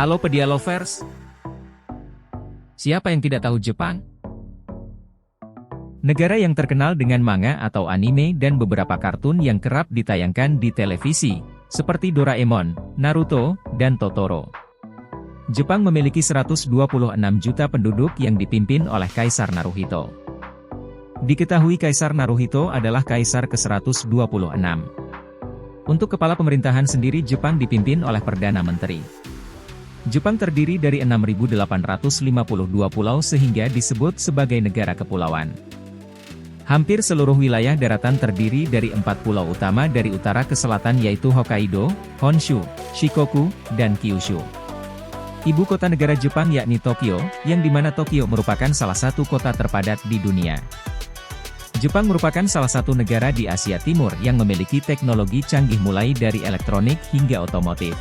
Halo Pedia Lovers! Siapa yang tidak tahu Jepang? Negara yang terkenal dengan manga atau anime dan beberapa kartun yang kerap ditayangkan di televisi, seperti Doraemon, Naruto, dan Totoro. Jepang memiliki 126 juta penduduk yang dipimpin oleh Kaisar Naruhito. Diketahui Kaisar Naruhito adalah Kaisar ke-126. Untuk kepala pemerintahan sendiri Jepang dipimpin oleh Perdana Menteri. Jepang terdiri dari 6.852 pulau sehingga disebut sebagai negara kepulauan. Hampir seluruh wilayah daratan terdiri dari 4 pulau utama dari utara ke selatan yaitu Hokkaido, Honshu, Shikoku, dan Kyushu. Ibu kota negara Jepang yakni Tokyo, yang dimana Tokyo merupakan salah satu kota terpadat di dunia. Jepang merupakan salah satu negara di Asia Timur yang memiliki teknologi canggih mulai dari elektronik hingga otomotif.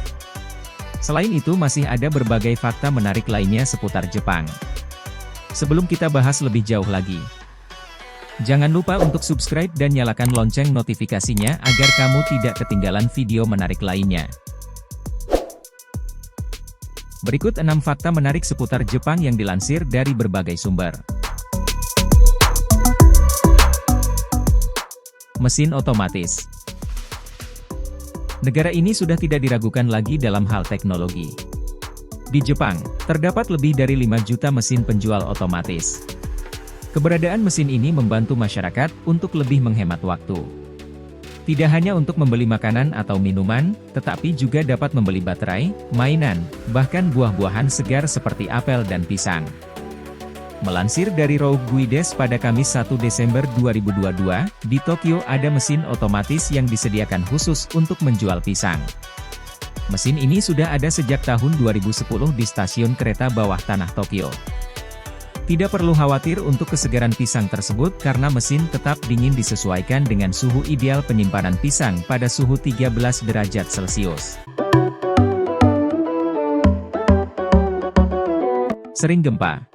Selain itu masih ada berbagai fakta menarik lainnya seputar Jepang. Sebelum kita bahas lebih jauh lagi, jangan lupa untuk subscribe dan nyalakan lonceng notifikasinya agar kamu tidak ketinggalan video menarik lainnya. Berikut 6 fakta menarik seputar Jepang yang dilansir dari berbagai sumber. Mesin otomatis. Negara ini sudah tidak diragukan lagi dalam hal teknologi. Di Jepang, terdapat lebih dari 5 juta mesin penjual otomatis. Keberadaan mesin ini membantu masyarakat untuk lebih menghemat waktu. Tidak hanya untuk membeli makanan atau minuman, tetapi juga dapat membeli baterai, mainan, bahkan buah-buahan segar seperti apel dan pisang. Melansir dari Rogue Guides pada Kamis 1 Desember 2022, di Tokyo ada mesin otomatis yang disediakan khusus untuk menjual pisang. Mesin ini sudah ada sejak tahun 2010 di stasiun kereta bawah tanah Tokyo. Tidak perlu khawatir untuk kesegaran pisang tersebut karena mesin tetap dingin disesuaikan dengan suhu ideal penyimpanan pisang pada suhu 13 derajat Celcius. Sering gempa.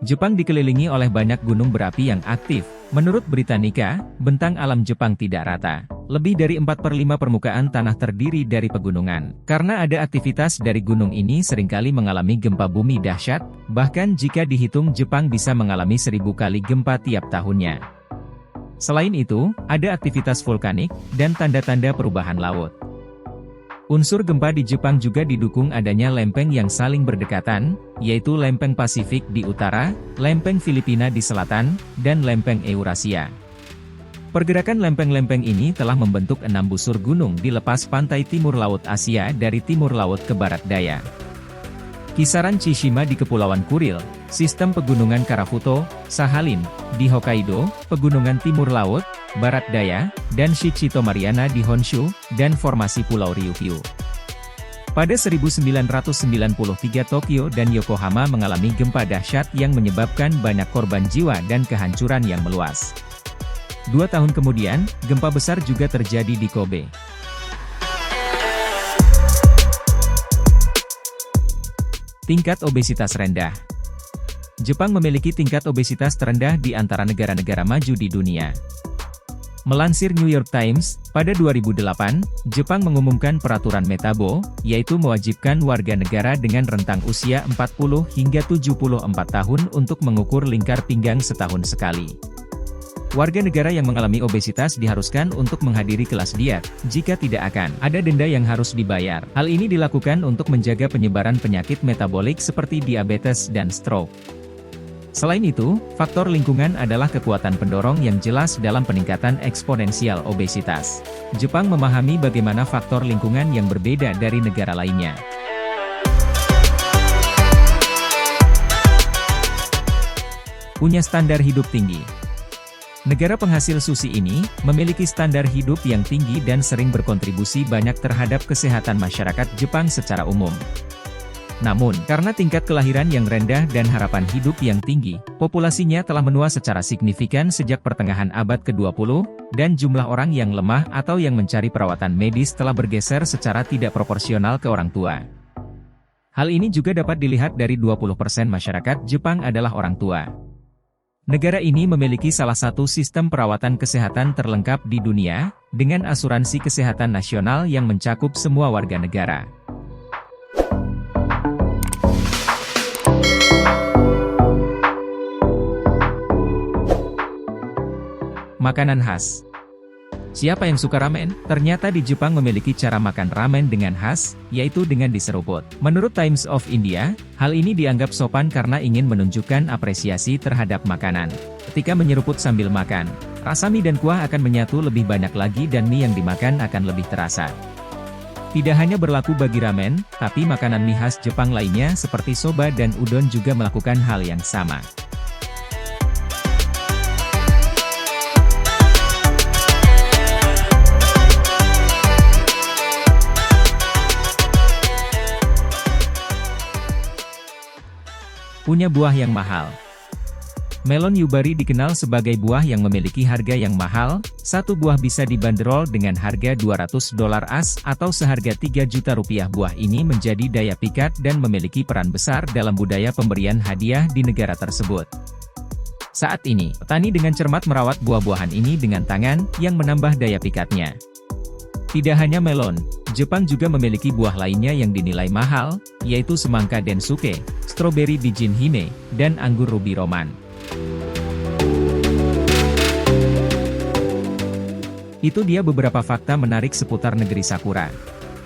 Jepang dikelilingi oleh banyak gunung berapi yang aktif. Menurut Britannica, bentang alam Jepang tidak rata. Lebih dari 4/5 permukaan tanah terdiri dari pegunungan. Karena ada aktivitas dari gunung ini seringkali mengalami gempa bumi dahsyat, bahkan jika dihitung Jepang bisa mengalami 1000 kali gempa tiap tahunnya. Selain itu, ada aktivitas vulkanik, dan tanda-tanda perubahan laut. Unsur gempa di Jepang juga didukung adanya lempeng yang saling berdekatan, yaitu lempeng Pasifik di utara, lempeng Filipina di selatan, dan lempeng Eurasia. Pergerakan lempeng-lempeng ini telah membentuk 6 busur gunung di lepas pantai timur laut Asia dari timur laut ke barat daya. Kisaran Tsushima di Kepulauan Kuril, sistem pegunungan Karafuto, Sahalin, di Hokkaido, pegunungan timur laut, barat daya, dan Shichito Mariana di Honshu, dan formasi Pulau Ryukyu. Pada 1993 Tokyo dan Yokohama mengalami gempa dahsyat yang menyebabkan banyak korban jiwa dan kehancuran yang meluas. 2 tahun kemudian, gempa besar juga terjadi di Kobe. Tingkat obesitas rendah. Jepang memiliki tingkat obesitas terendah di antara negara-negara maju di dunia. Melansir New York Times, pada 2008, Jepang mengumumkan peraturan Metabo, yaitu mewajibkan warga negara dengan rentang usia 40 hingga 74 tahun untuk mengukur lingkar pinggang setahun sekali. Warga negara yang mengalami obesitas diharuskan untuk menghadiri kelas diet, jika tidak akan ada denda yang harus dibayar. Hal ini dilakukan untuk menjaga penyebaran penyakit metabolik seperti diabetes dan stroke. Selain itu, faktor lingkungan adalah kekuatan pendorong yang jelas dalam peningkatan eksponensial obesitas. Jepang memahami bagaimana faktor lingkungan yang berbeda dari negara lainnya. Punya standar hidup tinggi. Negara penghasil sushi ini, memiliki standar hidup yang tinggi dan sering berkontribusi banyak terhadap kesehatan masyarakat Jepang secara umum. Namun, karena tingkat kelahiran yang rendah dan harapan hidup yang tinggi, populasinya telah menua secara signifikan sejak pertengahan abad ke-20, dan jumlah orang yang lemah atau yang mencari perawatan medis telah bergeser secara tidak proporsional ke orang tua. Hal ini juga dapat dilihat dari 20% masyarakat Jepang adalah orang tua. Negara ini memiliki salah satu sistem perawatan kesehatan terlengkap di dunia, dengan asuransi kesehatan nasional yang mencakup semua warga negara. Makanan khas. Siapa yang suka ramen? Ternyata di Jepang memiliki cara makan ramen dengan khas, yaitu dengan diseruput. Menurut Times of India, hal ini dianggap sopan karena ingin menunjukkan apresiasi terhadap makanan. Ketika menyeruput sambil makan, rasa mie dan kuah akan menyatu lebih banyak lagi dan mie yang dimakan akan lebih terasa. Tidak hanya berlaku bagi ramen, tapi makanan mie khas Jepang lainnya seperti soba dan udon juga melakukan hal yang sama. Punya buah yang mahal. Melon yubari dikenal sebagai buah yang memiliki harga yang mahal. Satu buah bisa dibanderol dengan harga $200 AS atau seharga 3 juta rupiah. Buah ini menjadi daya pikat dan memiliki peran besar dalam budaya pemberian hadiah di negara tersebut. Saat ini, petani dengan cermat merawat buah-buahan ini dengan tangan, yang menambah daya pikatnya. Tidak hanya melon, Jepang juga memiliki buah lainnya yang dinilai mahal, yaitu semangka densuke, stroberi bijin hime, dan anggur ruby roman. Itu dia beberapa fakta menarik seputar negeri Sakura.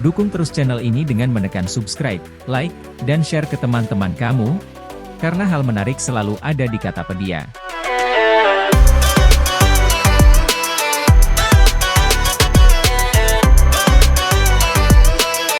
Dukung terus channel ini dengan menekan subscribe, like, dan share ke teman-teman kamu, karena hal menarik selalu ada di Katapedia.